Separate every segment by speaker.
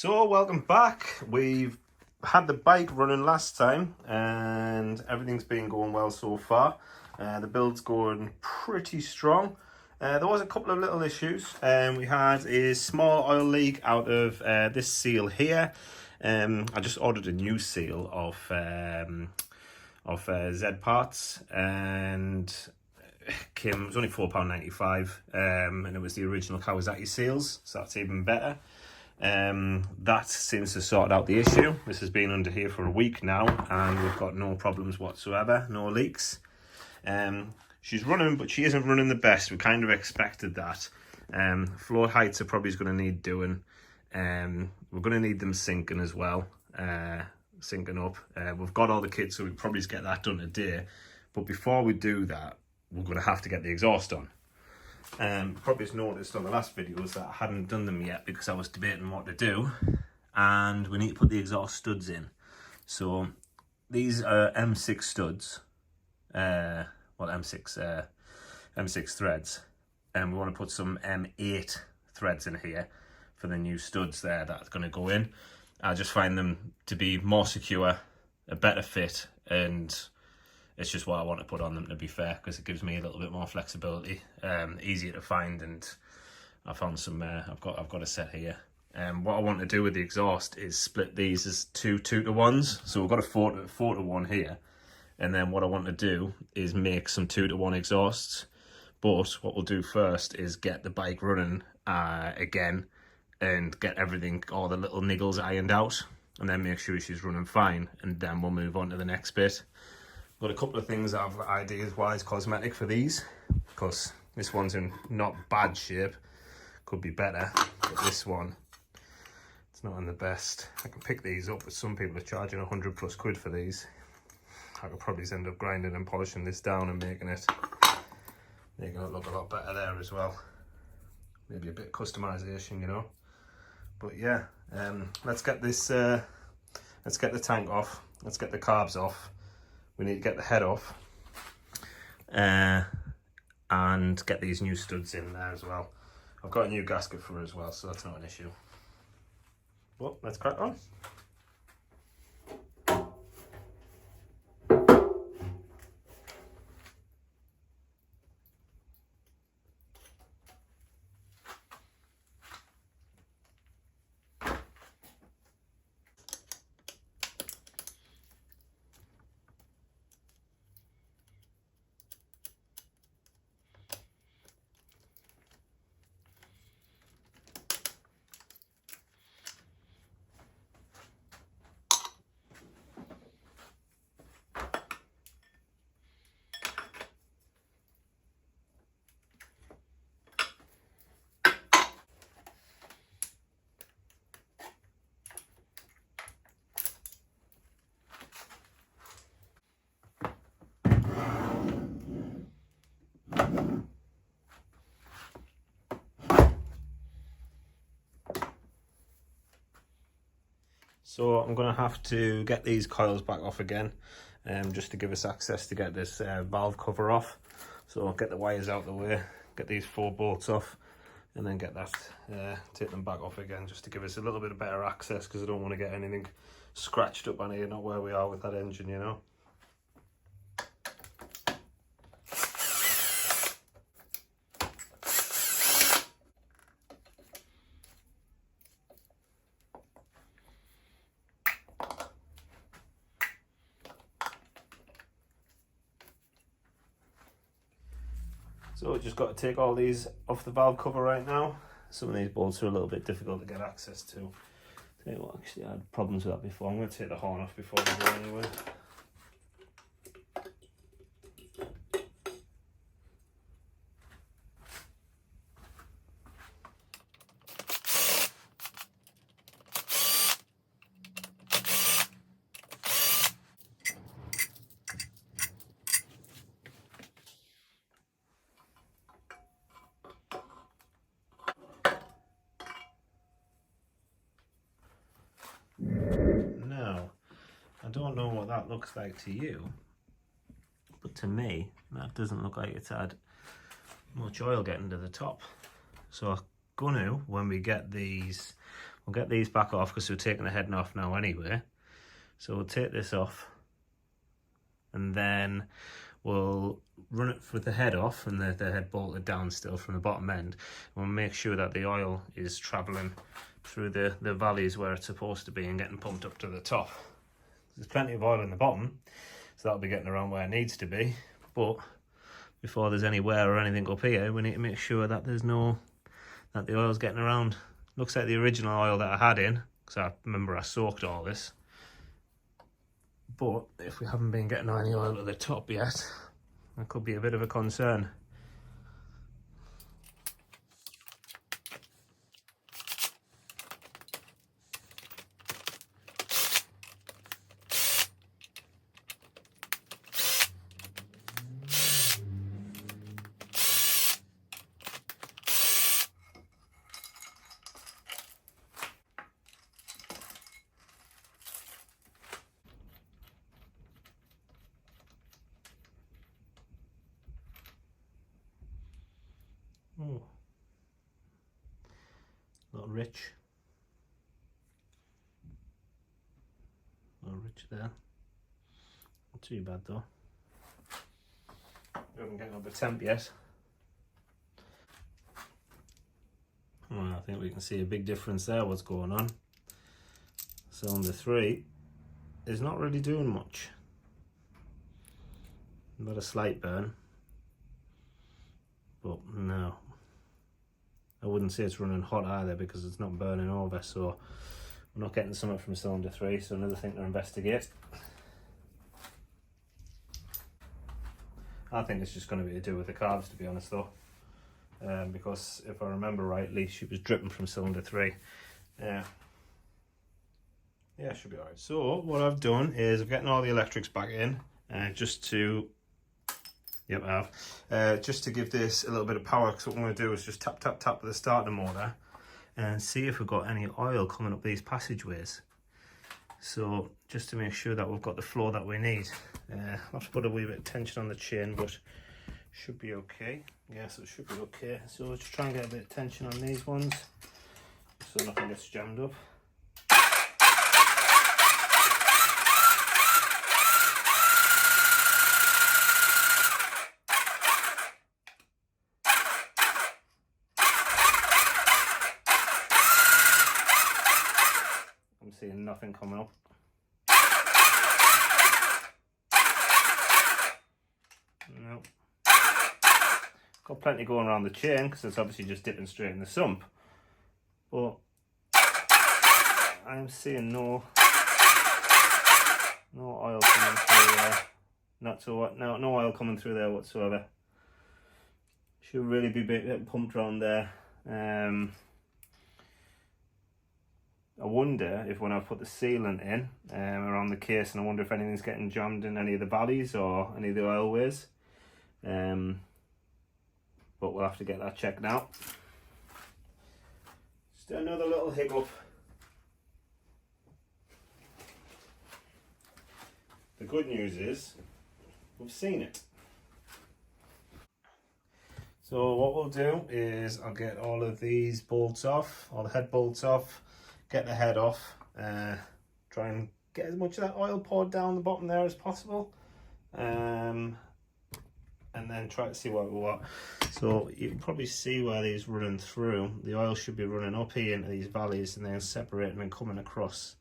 Speaker 1: So welcome back. We've had the bike running last time and everything's been going well so far. The build's going pretty strong. There was a couple of little issues. We had a small oil leak out of this seal here. I just ordered a new seal of Z parts, and it was only £4.95, and it was the original Kawasaki seals, so that's even better. That seems to sort out the issue. This has been under here for a week now and we've got no problems whatsoever, no leaks. She's running, but she isn't running the best. We kind of expected that. Floor heights are probably going to need doing. We're going to need them sinking as well, sinking up. We've got all the kits, so we'll probably just get that done today. But before we do that, we're going to have to get the exhaust on. Probably just noticed on the last videos that I hadn't done them yet because I was debating what to do, and we need to put the exhaust studs in. So these are M6 studs, M6 threads, and we want to put some M8 threads in here for the new studs there that's going to go in. I just find them to be more secure, a better fit, and it's just what I want to put on them, to be fair, because it gives me a little bit more flexibility, easier to find. And I found some. I've got a set here. What I want to do with the exhaust is split these as two 2-to-1s. So we've got a 4-to-1 here, and then what I want to do is make some 2-to-1 exhausts. But what we'll do first is get the bike running again, and get everything, all the little niggles ironed out, and then make sure she's running fine, and then we'll move on to the next bit. Got a couple of things I've ideas wise cosmetic for these, because this one's in not bad shape, could be better, but this one, it's not in the best. I can pick these up, but some people are charging £100+ for these. I could probably end up grinding and polishing this down and making it look a lot better there as well. Maybe a bit of customization, you know. But yeah, let's get this. Let's get the tank off. Let's get the carbs off. We need to get the head off, and get these new studs in there as well. I've got a new gasket for her as well, so that's not an issue. Well, let's crack on. So I'm going to have to get these coils back off again, just to give us access to get this valve cover off. So I'll get the wires out of the way, get these 4 bolts off, and then get that, take them back off again, just to give us a little bit of better access, because I don't want to get anything scratched up on here, not where we are with that engine, you know. So just got to take all these off the valve cover right now. Some of these bolts are a little bit difficult to get access to. Tell you what, actually I had problems with that before. I'm going to take the horn off before we go anyway. I don't know what that looks like to you, but to me, that doesn't look like it's had much oil getting to the top. So I'm gonna, when we get these, We'll get these back off because we're taking the heading off now anyway. So we'll take this off and then we'll run it with the head off and the head bolted down still from the bottom end. We'll make sure that the oil is travelling through the valleys where it's supposed to be and getting pumped up to the top. There's plenty of oil in the bottom, so that'll be getting around where it needs to be. But before there's any wear or anything up here, we need to make sure that that the oil's getting around. Looks like the original oil that I had in, because I remember I soaked all this. But if we haven't been getting any oil at the top yet, that could be a bit of a concern. Oh, not rich. Not rich there. Not too bad though. We haven't getting up the temp yet. Well, I think we can see a big difference there, what's going on. Cylinder 3 is not really doing much. Got a slight burn, but no. I wouldn't say it's running hot either because it's not burning over, so we're not getting something from cylinder 3, so another thing to investigate. I think it's just going to be to do with the carbs, to be honest though, because if I remember rightly, she was dripping from cylinder 3. Yeah, it should be alright. So what I've done is I'm getting all the electrics back in, just to Yep, I have. Just to give this a little bit of power, because what I'm going to do is just tap, tap, tap with the starter motor and see if we've got any oil coming up these passageways. So just to make sure that we've got the flow that we need. I'll have to put a wee bit of tension on the chain, but should be okay. Yes, it should be okay. So just try and get a bit of tension on these ones so nothing gets jammed up. I'm seeing nothing coming up. Nope. Got plenty going around the chain because it's obviously just dipping straight in the sump. But I'm seeing no oil coming through there. No oil coming through there whatsoever. Should really be a bit pumped around there. I wonder if when I put the sealant in around the case, and I wonder if anything's getting jammed in any of the valleys or any of the oil ways. But we'll have to get that checked out. Just another little hiccup. The good news is we've seen it. So what we'll do is I'll get all of these bolts off, all the head bolts off, get the head off, try and get as much of that oil poured down the bottom there as possible, and then try to see what we want. So you can probably see where these running through. The oil should be running up here into these valleys and then separating and coming across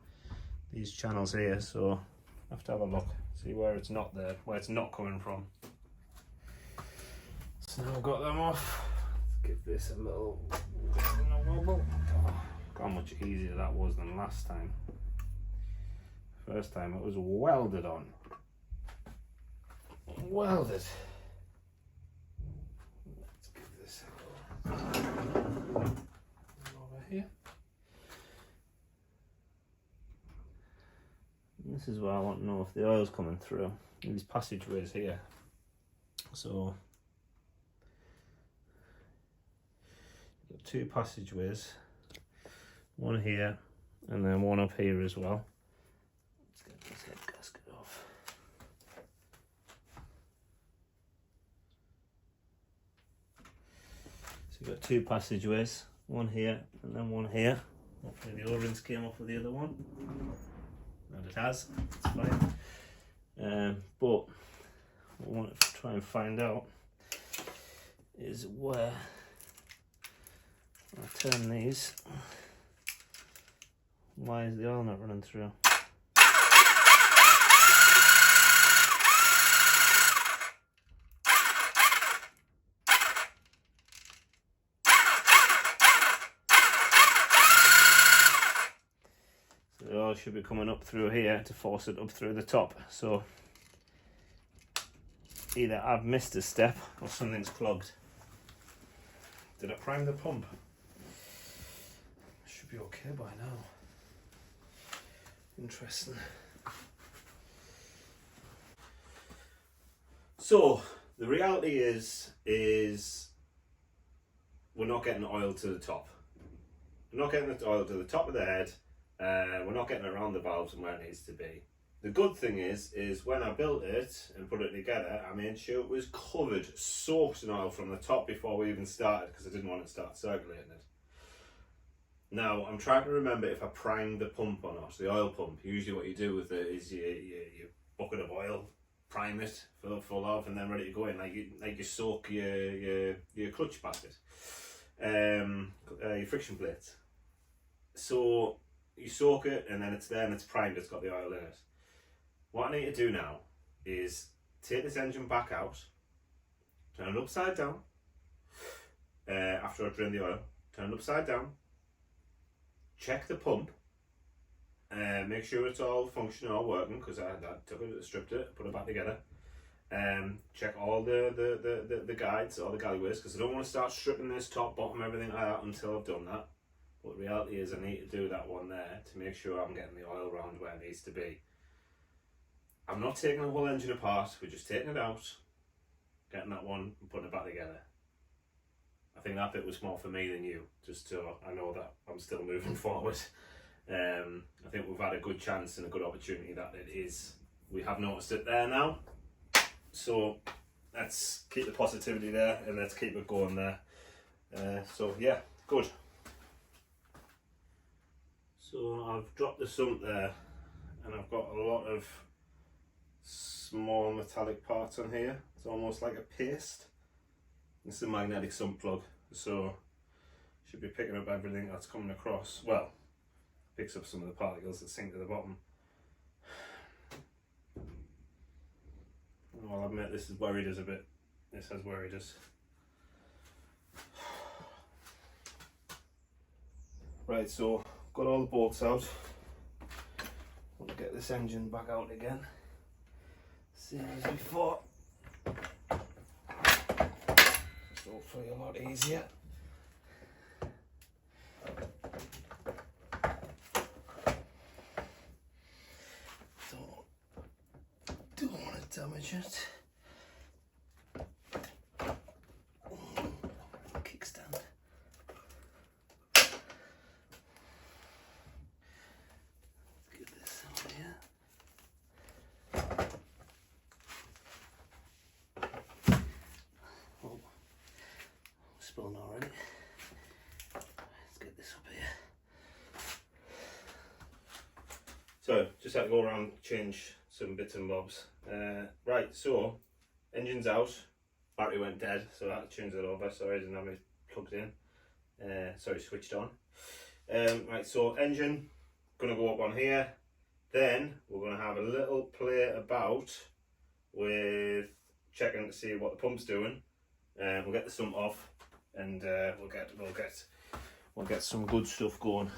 Speaker 1: these channels here. So I have to have a look, see where it's not there, where it's not coming from. So now I've got them off. Let's give this a little wobble. How much easier that was than last time. First time it was welded on. Welded. Let's give this a little over here. This is what I want to know if the oil's coming through. These passageways here. So you've got two passageways. One here and then one up here as well. Let's get this head gasket off. So you've got two passageways, one here and then one here. Hopefully the O-rings came off with the other one. And it has, it's fine. But what I want to try and find out is where I turn these. Why is the oil not running through? So the oil should be coming up through here to force it up through the top. So either I've missed a step or something's clogged. Did I prime the pump? Should be okay by now. Interesting. So the reality is we're not getting oil to the top. We're not getting the oil to the top of the head. We're not getting around the valves and where it needs to be. The good thing is when I built it and put it together, I made sure it was covered, soaked in oil from the top before we even started, because I didn't want to start circulating it. Now, I'm trying to remember if I primed the pump or not, the oil pump. Usually what you do with it is you bucket of oil, prime it, fill it full of, and then ready to go in, like you soak your clutch basket, your friction plates. So you soak it, and then it's there and it's primed, it's got the oil in it. What I need to do now is take this engine back out, turn it upside down, after I drain the oil, turn it upside down, check the pump, make sure it's all functioning, all working, because I took it, stripped it, put it back together. Check all the guides, all the galleyways, because I don't want to start stripping this top, bottom, everything like that until I've done that. But the reality is I need to do that one there to make sure I'm getting the oil around where it needs to be. I'm not taking the whole engine apart, we're just taking it out, getting that one and putting it back together. I think that bit was more for me than you, just so I know that I'm still moving forward. I think we've had a good chance and a good opportunity that it is. We have noticed it there now. So let's keep the positivity there and let's keep it going there. So yeah, good. So I've dropped the sump there and I've got a lot of small metallic parts on here. It's almost like a paste. It's a magnetic sump plug, so should be picking up everything that's coming across. Well, picks up some of the particles that sink to the bottom. I'll admit this has worried us a bit. This has worried us. Right, so got all the bolts out. Want to get this engine back out again. Same as before. Hopefully a lot easier. Don't want to damage it. Kickstand. Let's get this over here. Spilling already. Let's get this up here. So just had to go around, change some bits and bobs. Right, so engine's out, battery went dead, so I had to change it over. Sorry, I didn't have it plugged in. Sorry, switched on. Right, so engine gonna go up on here. Then we're gonna have a little play about with checking to see what the pump's doing. We'll get the sump off. And we'll get some good stuff going.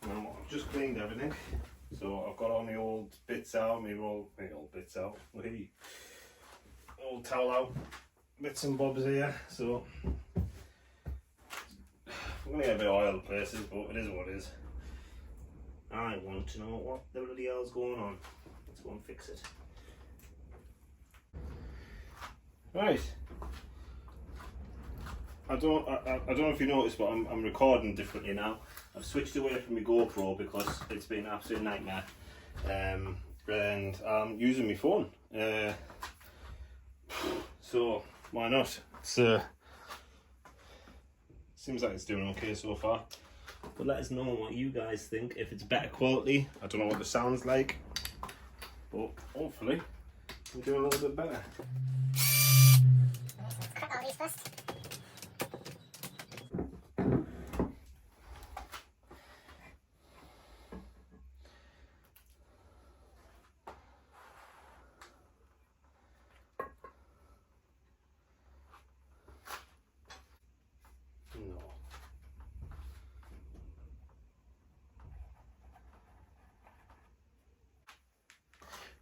Speaker 1: Now, I've just cleaned everything, so I've got all my old bits out, my old bits out, old towel out, bits and bobs here. So I'm gonna get a bit of oil places, but it is what it is. I want to know what the bloody hell's going on. Let's go and fix it. Right. I don't know if you noticed, but I'm recording differently now. I've switched away from my GoPro because it's been an absolute nightmare, and I'm using my phone. So why not? It's seems like it's doing okay so far. But let us know what you guys think. If it's better quality, I don't know what the sound's like, but hopefully we'll do a little bit better.
Speaker 2: Cut all these first.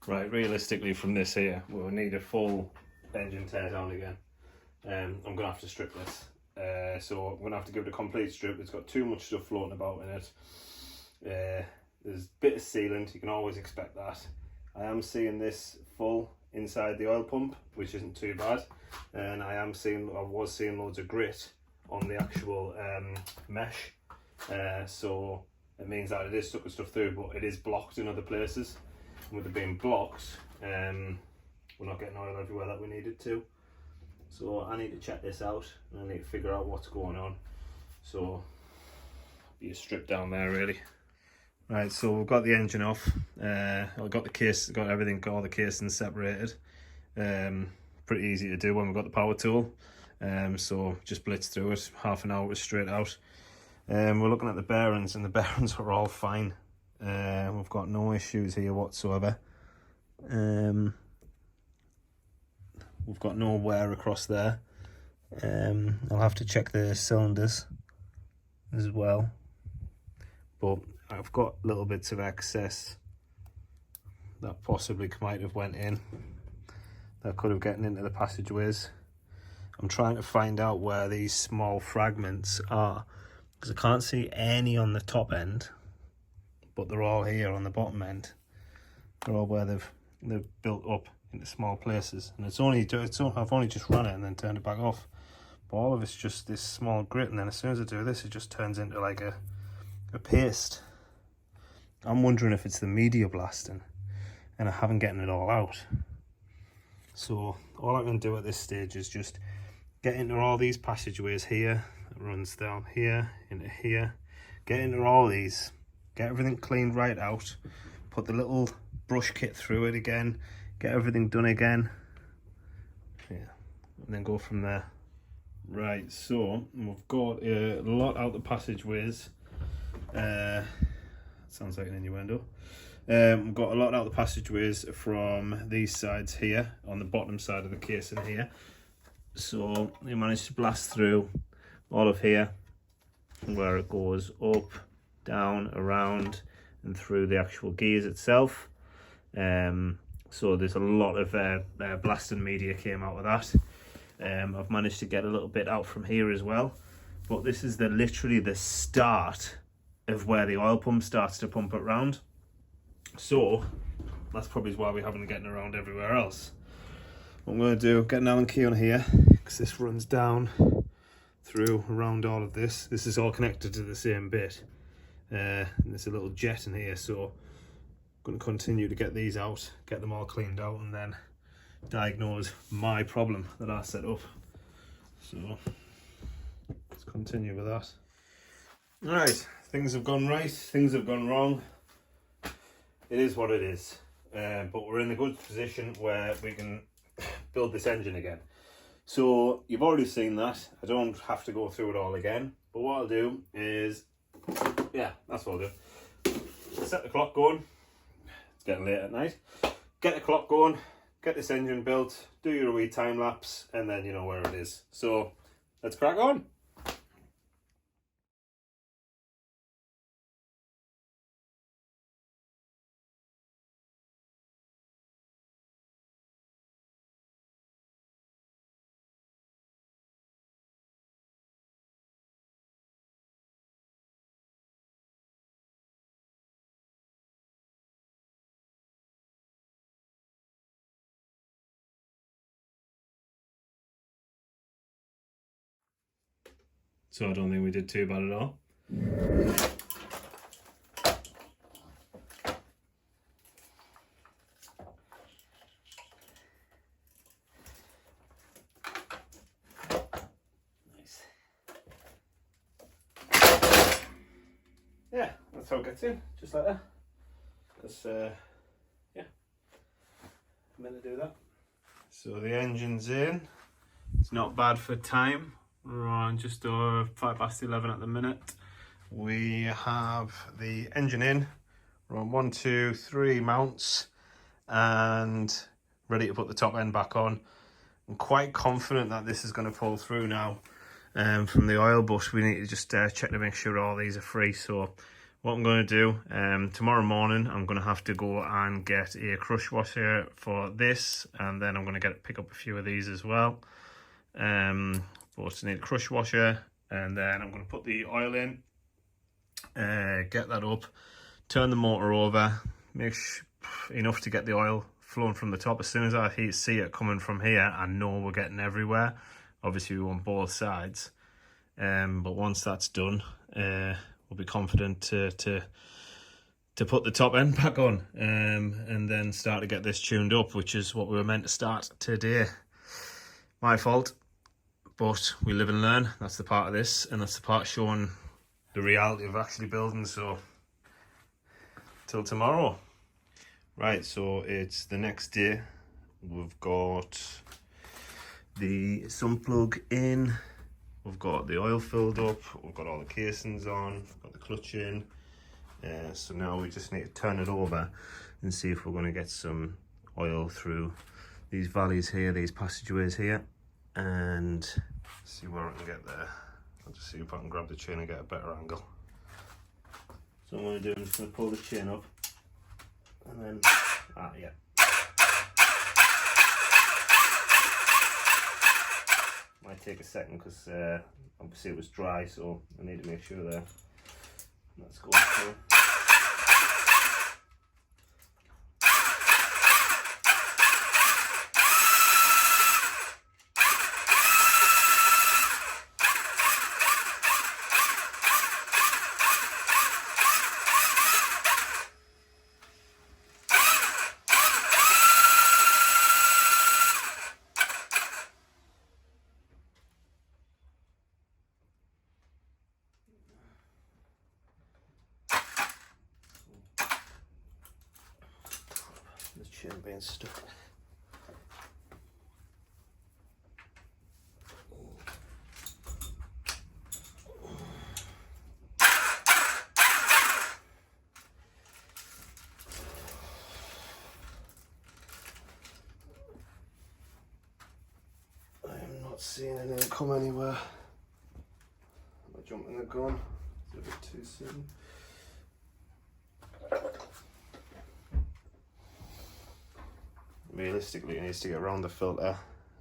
Speaker 1: Right, realistically from this here, we'll need a full engine tear down again. I'm going to have to strip this. So I'm going to have to give it a complete strip. It's got too much stuff floating about in it. There's a bit of sealant, you can always expect that. I am seeing this full inside the oil pump, which isn't too bad. And I was seeing loads of grit on the actual mesh. So it means that it is sucking stuff through, but it is blocked in other places. With it being blocked, we're not getting oil everywhere that we need it to. So I need to check this out and I need to figure out what's going on. So be a strip down there really. Right, so we've got the engine off. I've got the case, got everything, got all the casings separated. Pretty easy to do when we've got the power tool. So just blitz through it, half an hour was straight out. We're looking at the bearings and the bearings are all fine. We've got no issues here whatsoever. We've got no wear across there. I'll have to check the cylinders as well, but I've got little bits of excess that possibly might have went in, that could have gotten into the passageways. I'm trying to find out where these small fragments are, because I can't see any on the top end, but they're all here on the bottom end. They're all where they've built up into small places, and I've only just run it and then turned it back off. But all of it's just this small grit, and then as soon as I do this, it just turns into like a paste. I'm wondering if it's the media blasting, and I haven't gotten it all out. So all I can do at this stage is just get into all these passageways here. It runs down here into here. Get into all these. Get everything cleaned right out, put the little brush kit through it again, get everything done again, yeah, and then go from there. Right, so we've got a lot out the passageways. Sounds like an innuendo. We've got a lot out the passageways from these sides here, on the bottom side of the casing here. So we managed to blast through all of here, where it goes up, down, around and through the actual gears itself. So there's a lot of blasting media came out of that. I've managed to get a little bit out from here as well, but this is literally the start of where the oil pump starts to pump it round. So that's probably why we haven't getting around everywhere else. What I'm going to do, get an Allen key on here, because this runs down through around all of this. This is all connected to the same bit. And there's a little jet in here, so I'm going to continue to get these out, get them all cleaned out, and then diagnose my problem that I set up. So let's continue with that. Alright, things have gone right, things have gone wrong. It is what it is, but we're in a good position where we can build this engine again. So you've already seen that. I don't have to go through it all again, but what I'll do is, yeah, that's what I'll do. Set the clock going. It's getting late at night. Get the clock going, get this engine built, do your wee time lapse, and then you know where it is. So let's crack on. So I don't think we did too bad at all. Nice. how it gets in, just like that. Because yeah, I'm meant to do that. So the engine's in. It's not bad for time. We're on just over 11:05 at the minute. We have the engine in. We're on 1, 2, 3 mounts and ready to put the top end back on. I'm quite confident that this is going to pull through now from the oil, but we need to just check to make sure all these are free. So what I'm going to do, tomorrow morning I'm going to have to go and get a crush washer for this, and then I'm going to pick up a few of these as well. But I need a crush washer, and then I'm going to put the oil in, get that up, turn the motor over, make enough to get the oil flowing from the top. As soon as I see it coming from here, I know we're getting everywhere. Obviously we want both sides, but once that's done, we'll be confident to put the top end back on, and then start to get this tuned up, which is what we were meant to start today. My fault, but we live and learn. That's the part of this, and that's the part showing the reality of actually building. So till tomorrow. Right, so it's the next day. We've got the sump plug in, we've got the oil filled up, we've got all the casings on, we've got the clutch in. So now we just need to turn it over and see if we're going to get some oil through these valleys here, these passageways here, and see where I can get there. I'll just see if I can grab the chain and get a better angle. So what I'm going to do, I'm just going to pull the chain up, and then, yeah. Might take a second because obviously it was dry, so I need to make sure that that's going through. The chain being stuck. I'm not seeing anything come anywhere. Am I jumping the gun? It's a bit too soon. Realistically, it needs to get around the filter.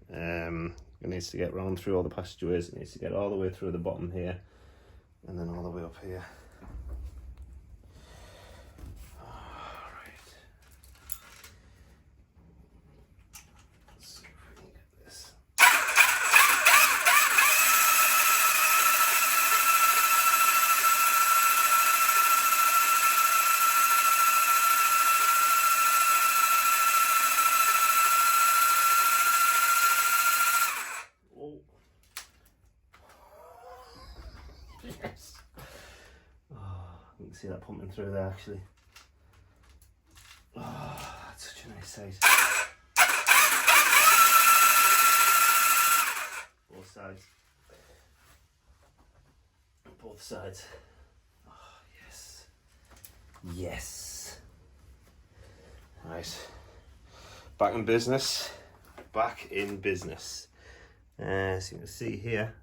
Speaker 1: It needs to get round through all the passageways. It needs to get all the way through the bottom here, and then all the way up here. Alright. Let's see if we can get this. Yes. Oh, you can see that pumping through there actually. Oh, that's such a nice size. Both sides. Both sides. Oh, yes. Yes. Right. Back in business. Back in business. So you can see here.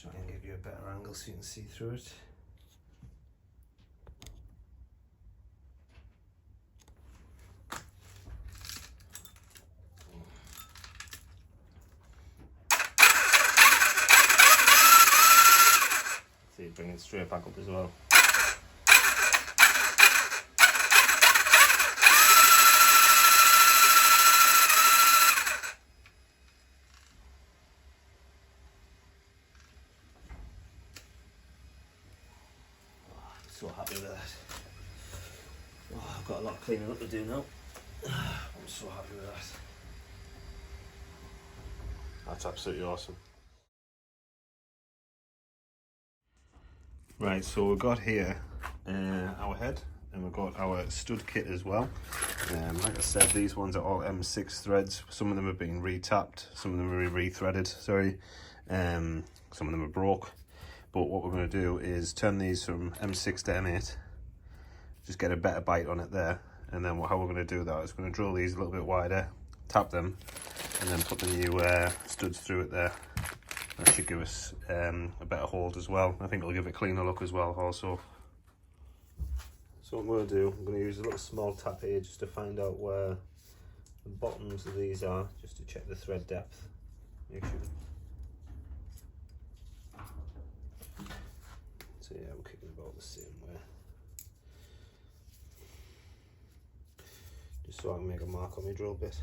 Speaker 1: Try and give you a better angle so you can see through it. See, bring it straight back up as well. So happy with that. Oh, I've got a lot of cleaning up to do now. I'm so happy with that. That's absolutely awesome. Right, so we've got here our head, and we've got our stud kit as well. Like I said, these ones are all M6 threads. Some of them have been re-tapped, some of them are re-threaded, sorry. Some of them are broke. But what we're going to do is turn these from M6 to M8, just get a better bite on it there. And then how we're going to do that is we're going to drill these a little bit wider, tap them, and then put the new studs through it there. That should give us a better hold as well. I think it'll give it a cleaner look as well also. So what I'm going to do, I'm going to use a little small tap here just to find out where the bottoms of these are, just to check the thread depth. Make sure. So yeah, we're kicking about the same way. Just so I can make a mark on my drill bit.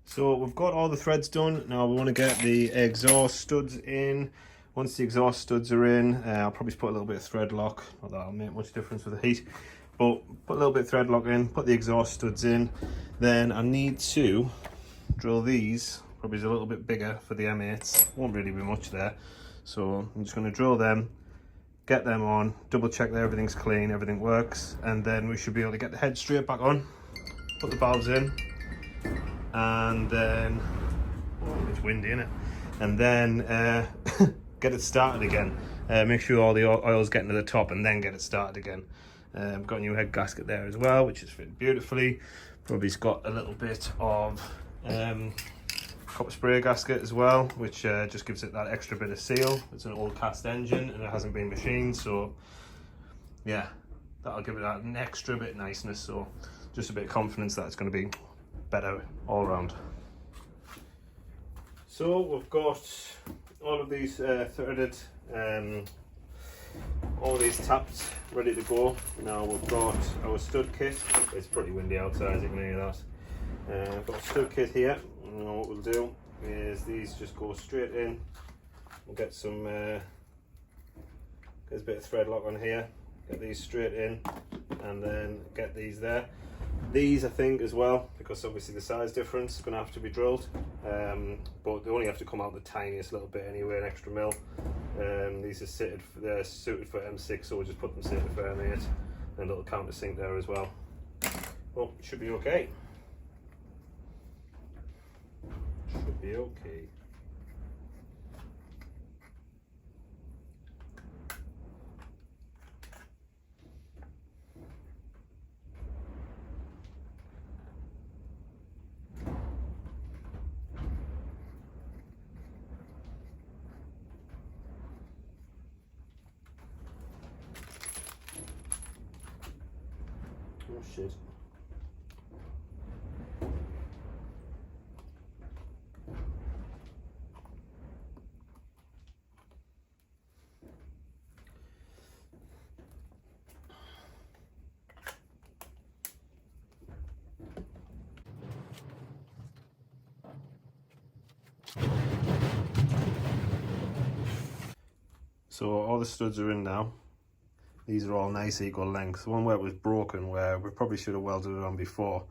Speaker 1: So we've got all the threads done. Now we want to get the exhaust studs in. Once the exhaust studs are in, I'll probably put a little bit of thread lock. Not that that'll make much difference with the heat, but put a little bit of thread lock in, put the exhaust studs in. Then I need to drill these, probably a little bit bigger for the M8s. Won't really be much there. So I'm just going to drill them, get them on, double check that everything's clean, everything works, and then we should be able to get the head straight back on, put the valves in, and then, oh, it's windy, isn't it? And then get it started again. Make sure all the oil's getting to the top, and then get it started again. Got a new head gasket there as well, which is fitted beautifully. Probably's got a little bit of copper spray gasket as well, which just gives it that extra bit of seal. It's an old cast engine and it hasn't been machined, so yeah, that'll give it that an extra bit of niceness. So just a bit of confidence that it's going to be better all around. So we've got all of these threaded, all these tapped, ready to go. Now we've got our stud kit. It's pretty windy outside, as you can hear that. I've got a stud kit here. And what we'll do is these just go straight in. We'll get some, get a bit of thread lock on here. Get these straight in, and then get these there. These, I think, as well, because obviously the size difference is going to have to be drilled, but they only have to come out the tiniest little bit anyway, an extra mil. These are they're suited for M6, so we'll just put them suited for M8, and a little countersink there as well. Well, it should be okay. Should be okay. Oh shit. So all the studs are in now. These are all nice equal length. The one where it was broken, where we probably should have welded it on before.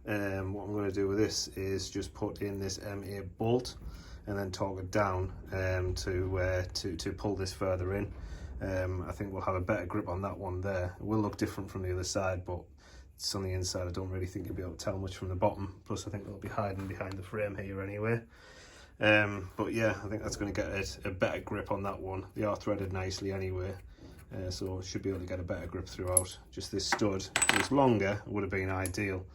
Speaker 1: What I'm going to do with this is just put in this M8 bolt and then torque it down to pull this further in. I think we'll have a better grip on that one there. It will look different from the other side, but
Speaker 2: it's on the inside. I don't really think you'll be able to tell much from the bottom. Plus I think they'll be hiding behind the frame here anyway. But yeah, I think that's going to get a better grip on that one. They are threaded nicely anyway, so should be able to get a better grip throughout. Just this stud, if it was longer, would have been ideal.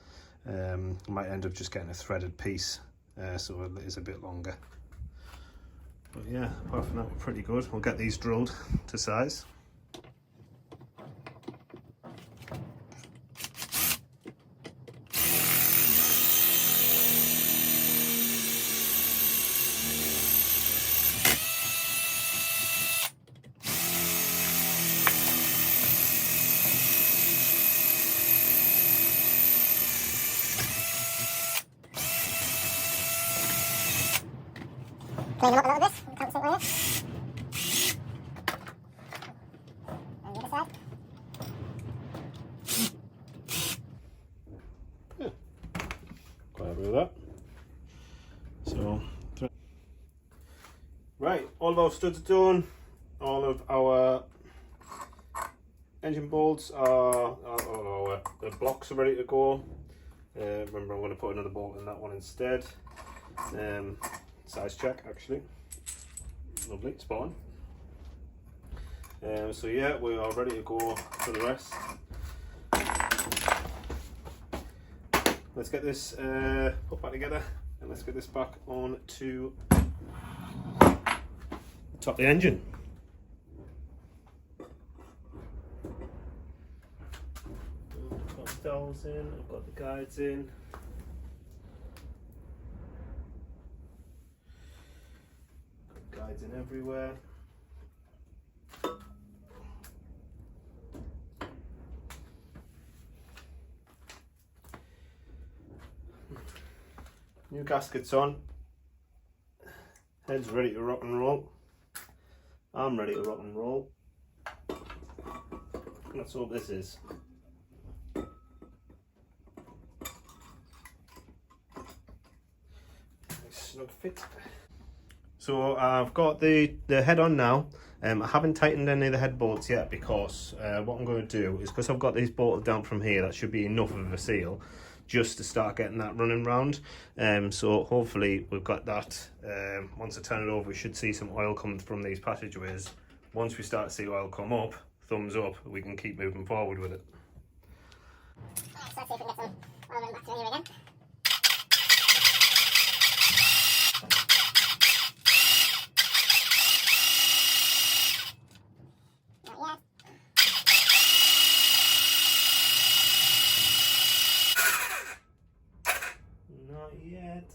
Speaker 2: I might end up just getting a threaded piece, so it is a bit longer. But yeah, apart from that, we're pretty good. We'll get these drilled to size.
Speaker 3: Clean them up a little bit, counts it with and the other side.
Speaker 2: Yeah, quite happy with that. So, right, all of our studs are done. All of our engine bolts are, the blocks are ready to go. Remember, I'm going to put another bolt in that one instead. Size check, actually. Lovely, spot on. So yeah, we are ready to go for the rest. Let's get this put back together, and let's get this back on to the top of the engine. I've got the dowels in, I've got the guides in. Guides in everywhere. New gaskets on. Head's ready to rock and roll. I'm ready to rock and roll. Let's hope this is. Nice snug fit. So I've got the head on now. I haven't tightened any of the head bolts yet because what I'm going to do is, because I've got these bolted down from here, that should be enough of a seal just to start getting that running round. So hopefully we've got that. Once I turn it over, we should see some oil coming from these passageways. Once we start to see oil come up, thumbs up, we can keep moving forward with it.
Speaker 3: Right, so let's see if we can get some oil running back through here again.
Speaker 2: Not yet.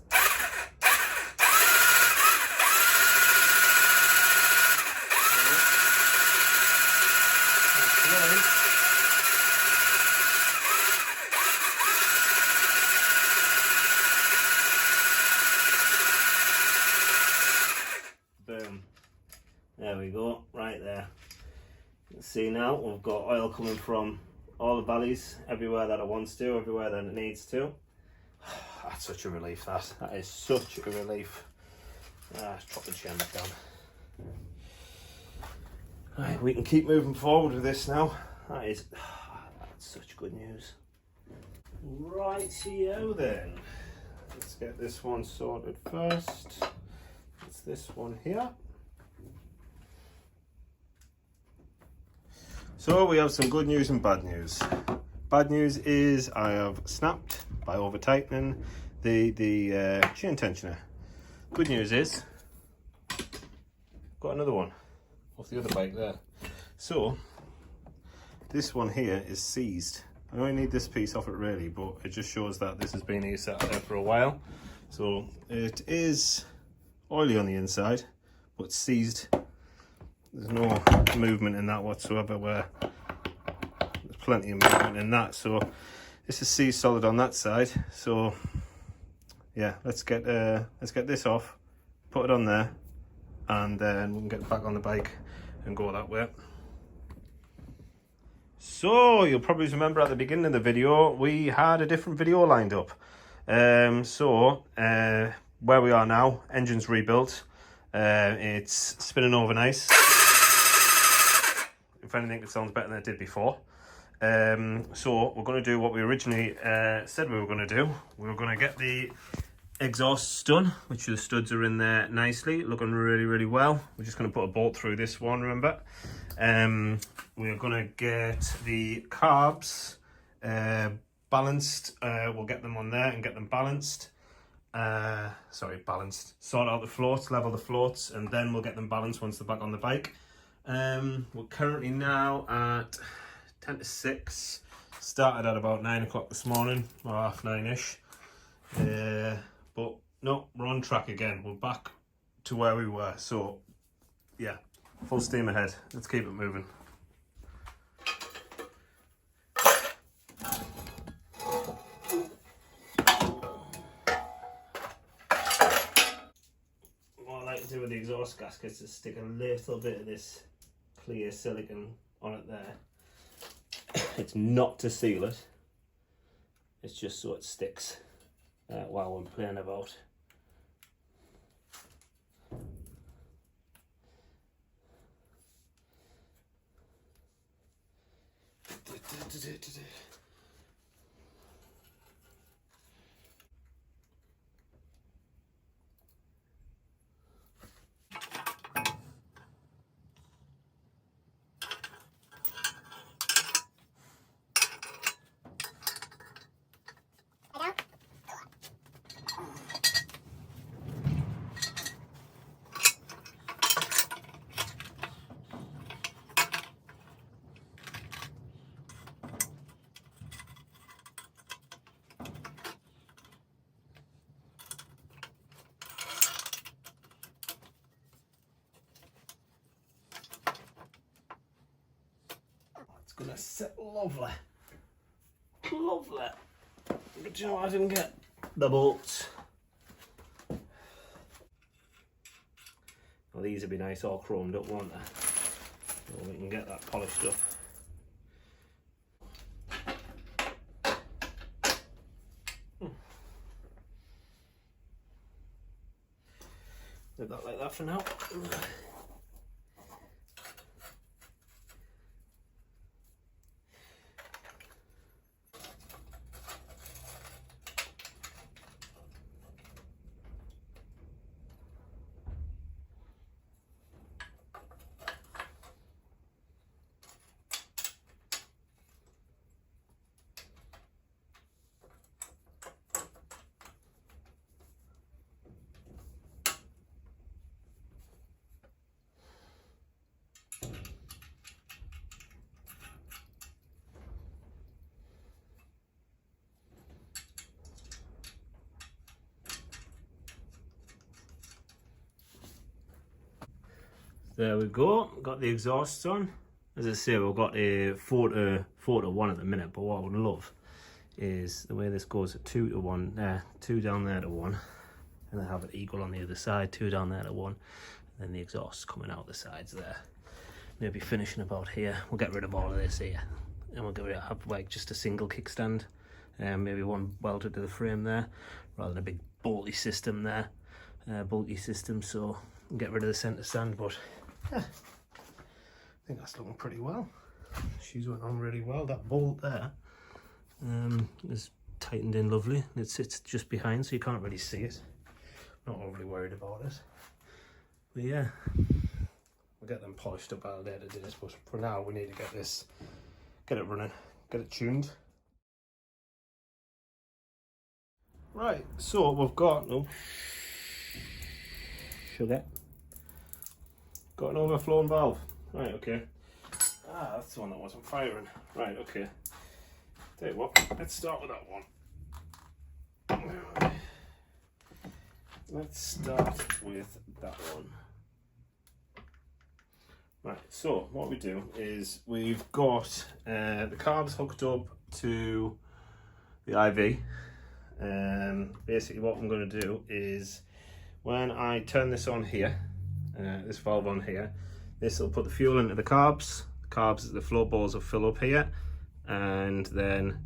Speaker 2: Boom. There we go, right there. You can see now we've got oil coming from all the valleys, everywhere that it wants to, everywhere that it needs to. That's such a relief, that is such a relief. Let's drop the chain back down. Right, we can keep moving forward with this now. That's such good news. Rightio then. Let's get this one sorted first. It's this one here. So we have some good news and bad news. Bad news is I have snapped by over tightening the chain tensioner. Good news is got another one off the other bike there. So this one here is seized. I only need this piece off it really, but it just shows that this has been here sat there for a while. So it is oily on the inside, but seized. There's no movement in that whatsoever, where there's plenty of movement in that. So this is seized solid on that side. So yeah, let's get this off, put it on there, and then we can get it back on the bike and go that way. So you'll probably remember at the beginning of the video we had a different video lined up. Where we are now, engine's rebuilt. It's spinning over nice. If anything, it sounds better than it did before. So we're going to do what we originally said we were going to do. We were going to get the exhausts done, which the studs are in there nicely, looking really well. We're just going to put a bolt through this one, remember. We're going to get the carbs balanced. We'll get them on there and get them balanced. Balanced. Sort out the floats, level the floats, and then we'll get them balanced once they're back on the bike. We're currently now at 10 to 6. Started at about 9 o'clock this morning, or 9:30ish. But no, we're on track again. We're back to where we were. So yeah, full steam ahead. Let's keep it moving. What I like to do with the exhaust gaskets is stick a little bit of this clear silicone on it there. It's not to seal it, it's just so it sticks while I'm playing about. Gonna sit lovely. But you know, I didn't get the bolts. Well, these would be nice all chromed up, won't they? So we can get that polished up. Leave that like that for now. There we go, got the exhausts on. As I say, we've got a 4 to 1 at the minute, but what I would love is the way this goes at 2 to 1, 2 down there to 1, and then have it equal on the other side, 2 down there to 1, and then the exhaust coming out the sides there. Maybe finishing about here. We'll get rid of all of this here, and we'll have like just a single kickstand, maybe one welded to the frame there, rather than a big bolty system there, so we'll get rid of the centre stand, but yeah, I think that's looking pretty well. She's went on really well. That bolt there is tightened in lovely. It sits just behind, so you can't really see it. Not overly worried about it. But yeah, we'll get them polished up at a later date. But for now, we need to get it running, get it tuned. Right, so we've got sugar. Got an overflowing valve. Right, okay. Ah, that's the one that wasn't firing. Right, okay. Tell you what, let's start with that one. Let's start with that one. Right, so what we do is we've got the carbs hooked up to the IV. Basically what I'm going to do is when I turn this on here, this valve on here, this will put the fuel into the carbs. The float balls will fill up here, and then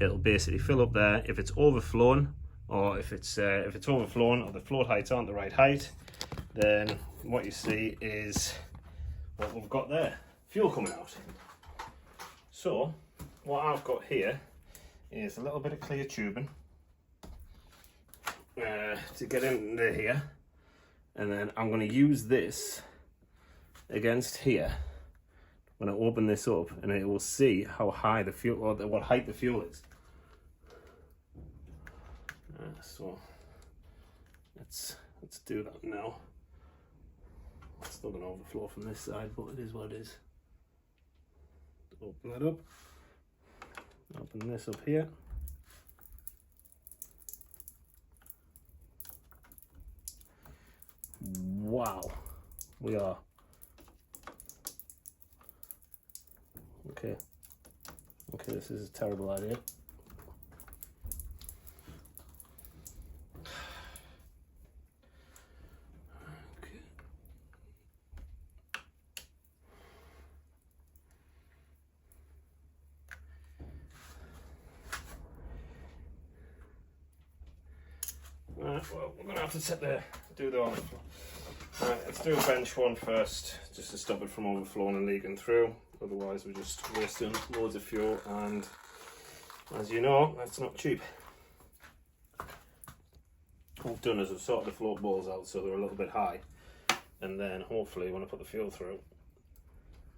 Speaker 2: it'll basically fill up there. If it's overflowing, or if it's overflowing, or the float heights aren't the right height, then what you see is what we've got there: fuel coming out. So what I've got here is a little bit of clear tubing to get into here, and then I'm going to use this against here when I open this up, and it will see how high the fuel, or what height the fuel is. So let's do that now. It's still going to overflow from this side, but it is what it is. Open that up. Open this up here. Wow, we are. Okay, this is a terrible idea. Okay. Well, we're going to have to do the overflow. Right, let's do a bench one first, just to stop it from overflowing and leaking through. Otherwise we're just wasting loads of fuel, and as you know, that's not cheap. What I've done is I've sorted the float balls out so they're a little bit high, and then hopefully when I put the fuel through,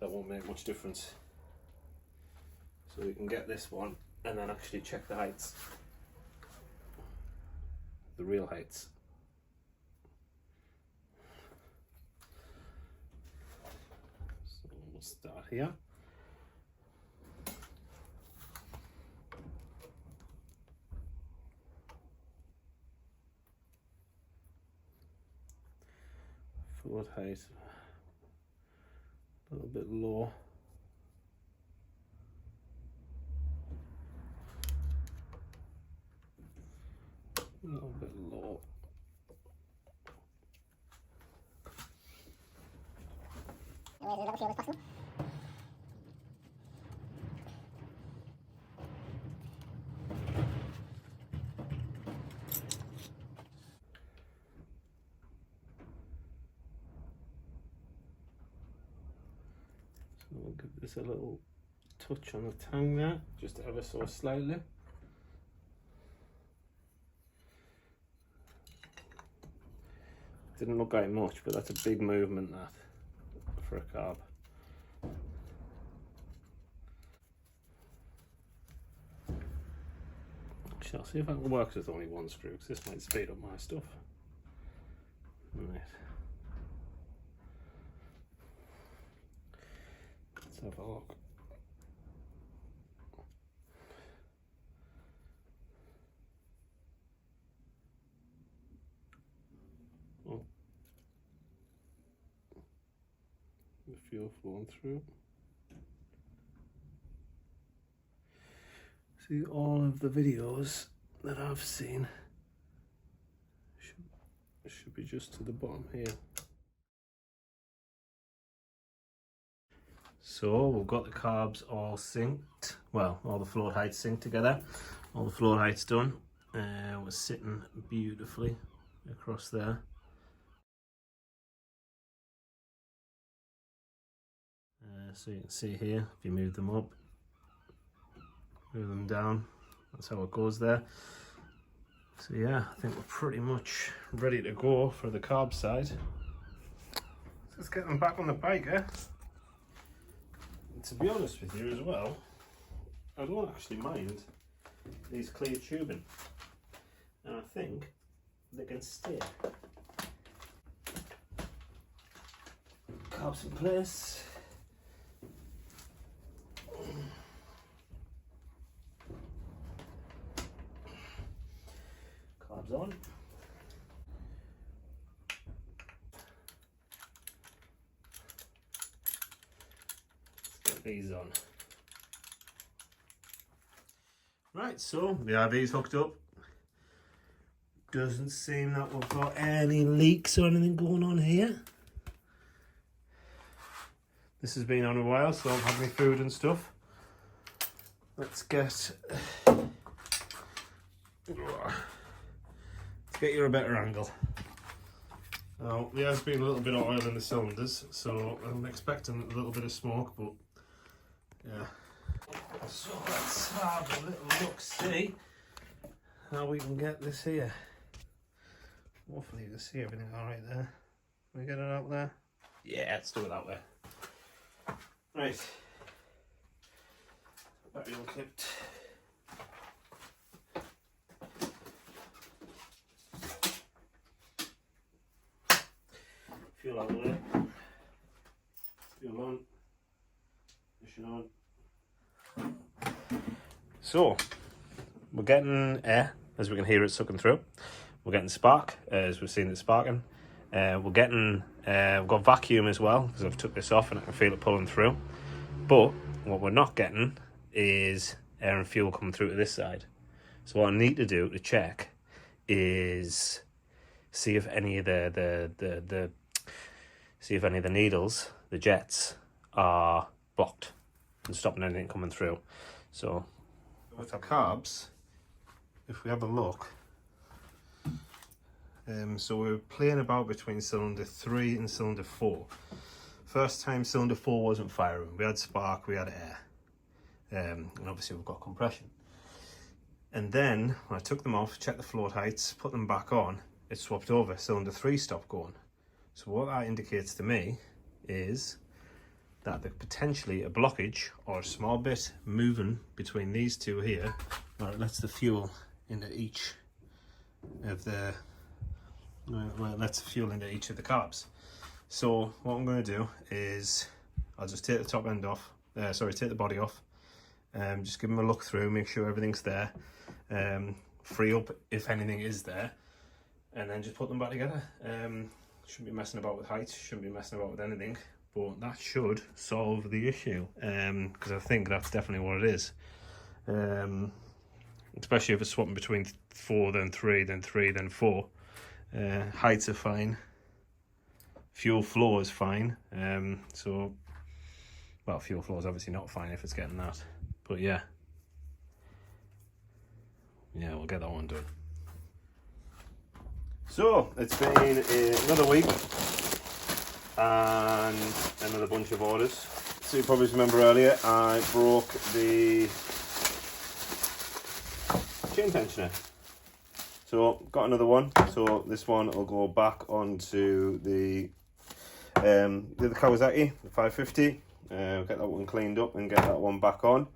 Speaker 2: that won't make much difference. So we can get this one and then actually check the heights, the real heights. So we'll start here. Float height a little bit low. A little bit low. So we'll give this a little touch on the tongue there, just ever so slightly. Didn't look like much, but that's a big movement, that, for a carb. Actually, I'll see if I can work with only one screw, because this might speed up my stuff. Right. Let's have a look. Oh. The fuel flowing through. See, all of the videos that I've seen should be just to the bottom here. So we've got the carbs all synced, well, all the float heights synced together, all the float heights done. We're sitting beautifully across there. So you can see here, if you move them up, move them down, that's how it goes there. So yeah, I think we're pretty much ready to go for the carb side. Let's get them back on the bike, eh? And to be honest with you as well, I don't actually mind these clear tubing, and I think they can stay. Carbs in place. Carbs on. Let's get these on. Right, so the RV's hooked up. Doesn't seem that we've got any leaks or anything going on here. This has been on a while, so I've had my food and stuff. Let's get you a better angle. Now, there has been a little bit of oil in the cylinders, so I'm expecting a little bit of smoke, but yeah. So let's have a little look, see how we can get this here. Hopefully you can see everything alright there. Can we get it out there? Yeah, let's do it that way. Right. Battery unclipped. Fuel out of there. Fuel on. Mission on. So, we're getting air, as we can hear it sucking through. We're getting spark, as we've seen it sparking. We're getting, we've got vacuum as well, because I've took this off and I can feel it pulling through. But what we're not getting is air and fuel coming through to this side. So what I need to do to check is see if any of the needles, the jets, are blocked and stopping anything coming through. So with the carbs, if we have a look, so we're playing about between cylinder 3 and cylinder 4. First time cylinder 4 wasn't firing. We had spark, we had air, and obviously we've got compression. And then when I took them off, checked the float heights, put them back on, it swapped over. Cylinder 3 stopped going. So what that indicates to me is that there's potentially a blockage or a small bit moving between these two here, where it lets the fuel into each of the carbs. So what I'm going to do is I'll just take the top end off, take the body off, just give them a look through, make sure everything's there, free up if anything is there, and then just put them back together. Shouldn't be messing about with height, shouldn't be messing about with anything, but that should solve the issue, because I think that's definitely what it is. Especially if it's swapping between 4 then 3 then 3 then 4. Heights are fine, fuel flow is fine, so well, fuel flow is obviously not fine if it's getting that, but yeah, we'll get that one done. So it's been another week and another bunch of orders. So you probably remember earlier I broke the chain tensioner. So got another one. So this one will go back onto the Kawasaki, the 550. Get that one cleaned up and get that one back on,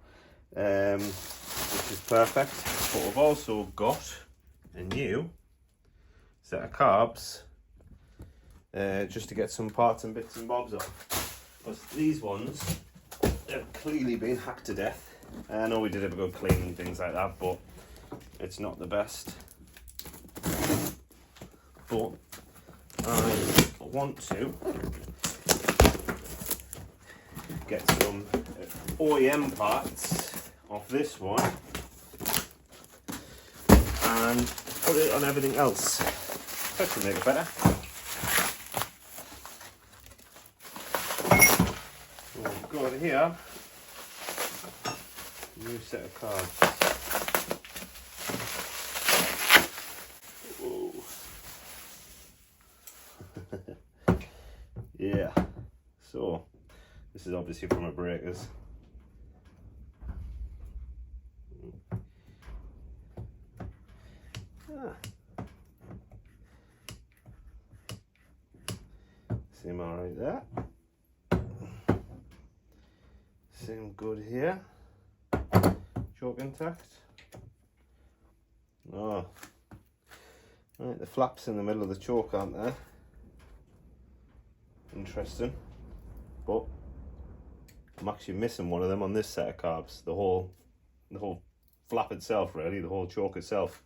Speaker 2: which is perfect. But we've also got a new set of carbs, just to get some parts and bits and bobs off. Because these ones have clearly been hacked to death. I know we did have a good clean and things like that, but it's not the best. But I want to get some OEM parts off this one and put it on everything else. That can make it better. So we've got here a new set of cards. Yeah, so this is obviously from our breakers. Seem alright there. Seem good here. Choke intact. Oh, right, the flaps in the middle of the choke aren't there. Interesting, but I'm actually missing one of them on this set of carbs. The whole flap itself, really, the whole choke itself.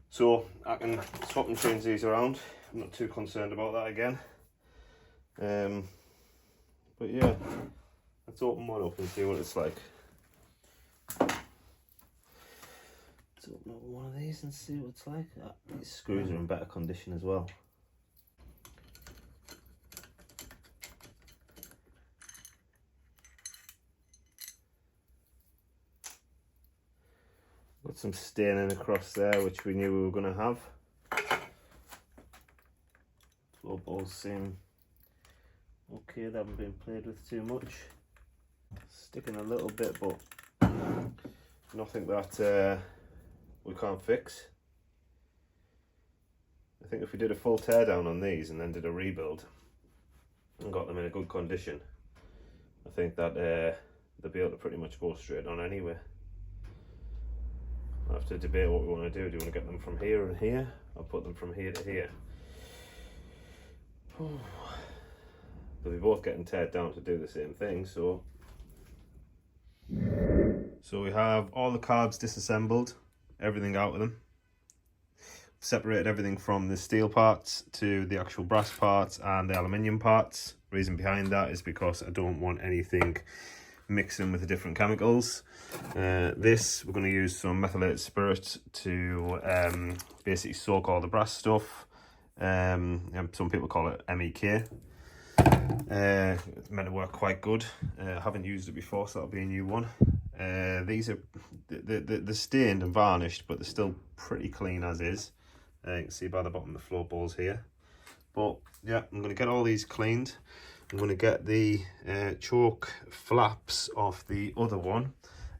Speaker 2: So I can swap and change these around. I'm not too concerned about that again. But yeah, let's open one up and see what it's like. Let's open up one of these and see what it's like. These screws are in better condition as well. Got some staining across there, which we knew we were going to have. Floor balls seem okay, they haven't been played with too much. Sticking a little bit, but nothing that we can't fix. I think if we did a full teardown on these and then did a rebuild and got them in a good condition, I think that they'll be able to pretty much go straight on anywhere. I have to debate what we want to do. Do you want to get them from here and here, or put them from here to here? They'll be both getting teared down to do the same thing, so we have all the carbs disassembled, everything out of them. Separated everything from the steel parts to the actual brass parts and the aluminium parts. Reason behind that is because I don't want anything mixing with the different chemicals. This, we're going to use some methylated spirit to basically soak all the brass stuff. Some people call it MEK. It's meant to work quite good. I haven't used it before, so that'll be a new one. These are they're stained and varnished, but they're still pretty clean as is. You can see by the bottom of the floor balls here. But yeah, I'm going to get all these cleaned. I'm going to get the choke flaps off the other one,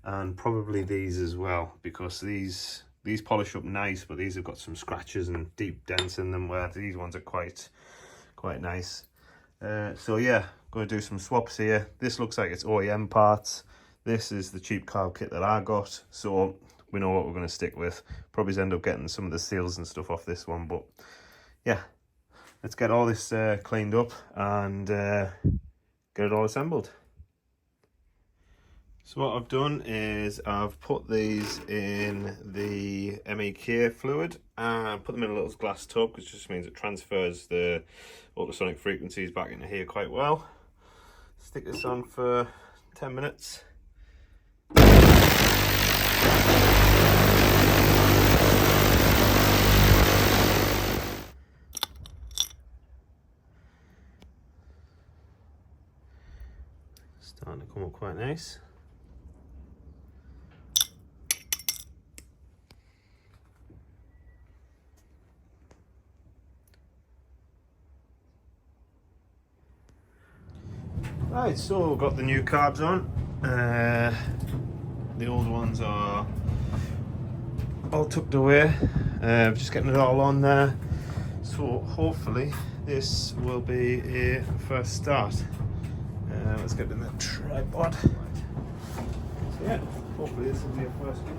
Speaker 2: and probably these as well, because these polish up nice, but these have got some scratches and deep dents in them, where these ones are quite nice. So yeah, going to do some swaps here. This looks like it's OEM parts. This is the cheap carb kit that I got, so we know what we're going to stick with. Probably end up getting some of the seals and stuff off this one, but yeah, let's get all this cleaned up and get it all assembled. So what I've done is I've put these in the MEK fluid and put them in a little glass tub, which just means it transfers the ultrasonic frequencies back into here quite well. Stick this on for 10 minutes. Starting to come up quite nice. Right, so we've got the new carbs on. The old ones are all tucked away. Just getting it all on there. So hopefully this will be a first start. Let's get in the tripod. So yeah, hopefully this will be a first go.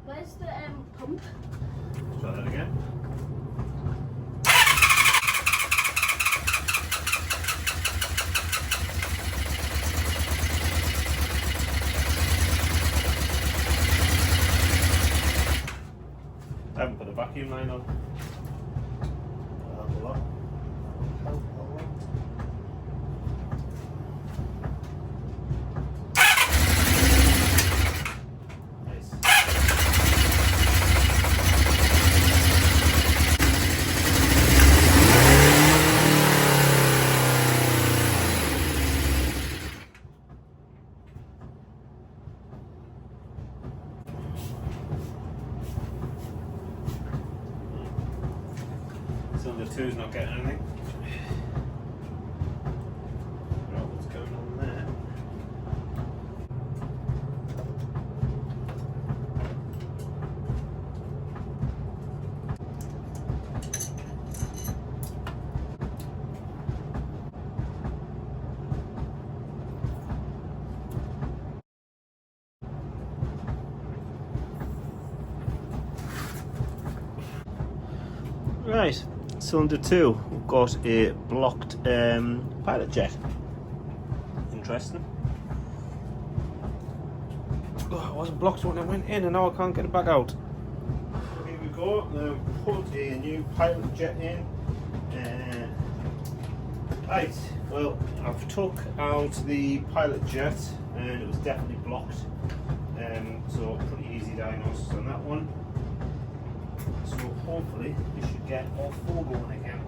Speaker 3: Where's the pump?
Speaker 2: Try that again. I haven't put the vacuum line on. A lot. Cylinder 2's not getting anything. Right, what's going on there? Right. Cylinder 2, we've got a blocked pilot jet. Interesting. Oh, it wasn't blocked when it went in, and now I can't get it back out. Here we go. Now put a new pilot jet in. Right, Well, I've took out the pilot jet and it was definitely blocked, so pretty easy diagnosis on that one. So hopefully we should get all four going again.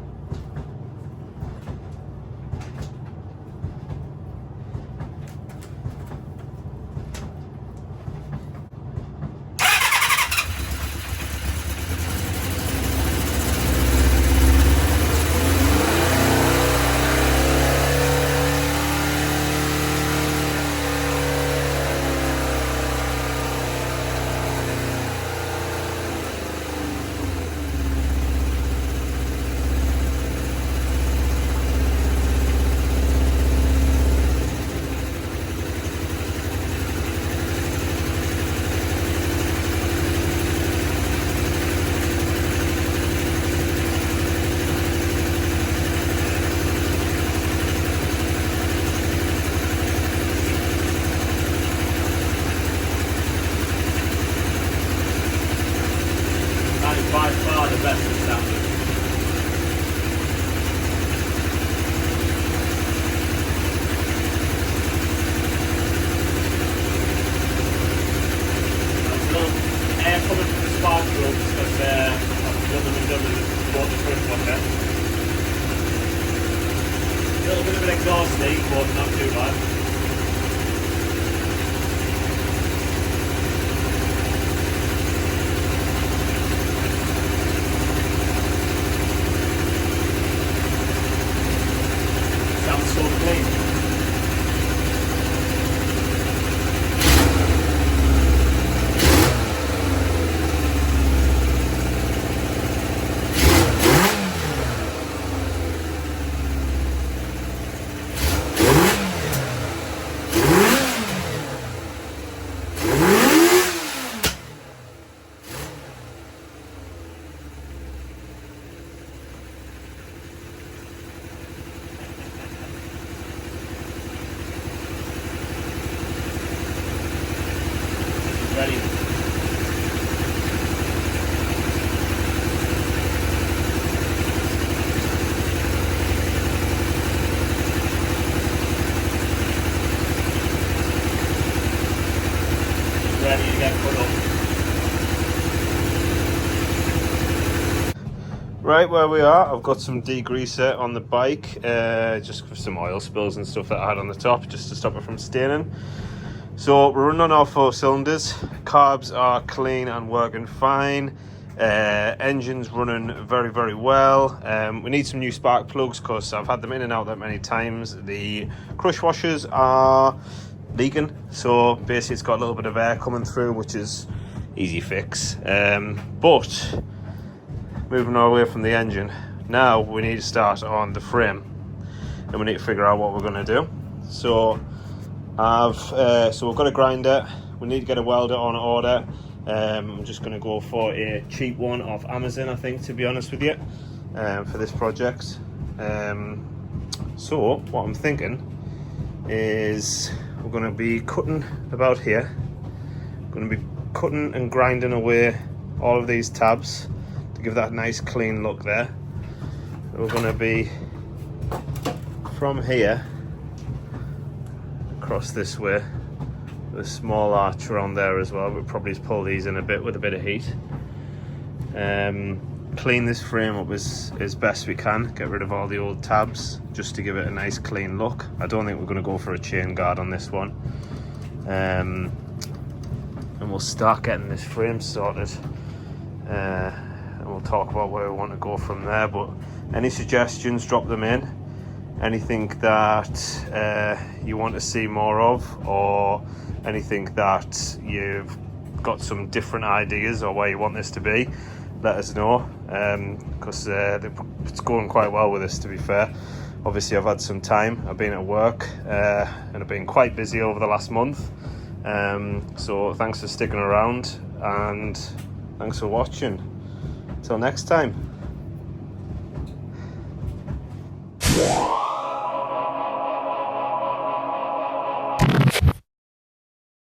Speaker 2: By far the best assembly. There's a little air coming from the spark plugs because I've done them and bought the first one there. A little bit of an exhaust leak, but not too bad. Ready. Ready to get put up. Right where we are, I've got some degreaser on the bike, just for some oil spills and stuff that I had on the top, just to stop it from staining. So we're running on all 4 cylinders, carbs are clean and working fine, engine's running very, very well. We need some new spark plugs because I've had them in and out that many times. The crush washers are leaking, so basically it's got a little bit of air coming through, which is easy fix. But moving away from the engine, now we need to start on the frame and we need to figure out what we're going to do. So we've got a grinder, we need to get a welder on order. I'm just going to go for a cheap one off Amazon, I think, to be honest with you, for this project. So what I'm thinking is we're going to be cutting about here. We're going to be cutting and grinding away all of these tabs to give that nice clean look there. We're going to be from here across this way with a small arch around there as well. We'll probably just pull these in a bit with a bit of heat. Clean this frame up as best we can, get rid of all the old tabs just to give it a nice clean look. I don't think we're going to go for a chain guard on this one, and we'll start getting this frame sorted, and we'll talk about where we want to go from there. But any suggestions, drop them in. Anything that you want to see more of, or anything that you've got some different ideas or where you want this to be, let us know, because it's going quite well with this, to be fair. Obviously I've had some time, I've been at work, and I've been quite busy over the last month, so thanks for sticking around and thanks for watching. Till next time.